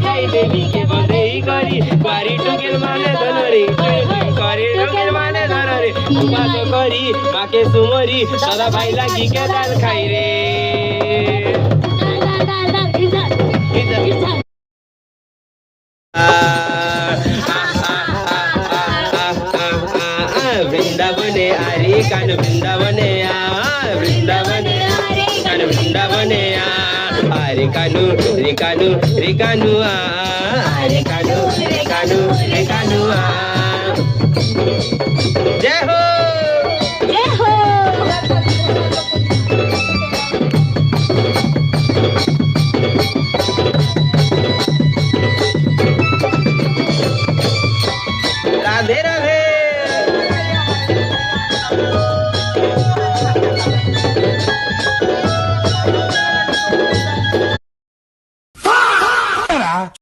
बधाई देवी के बधाई करी बारी टुकेल माने धनरे करे टुकेल माने धनरे उपास करी माके सुमरी सदा भाई लागी के दाल खाई रे वृंदावने आरे कान वृंदावने वृंदावने कान वृंदावने आरे कानू रे कानू रे कानू आरे कानू रे कानू रे कानू जय हो जय हो राधे राधे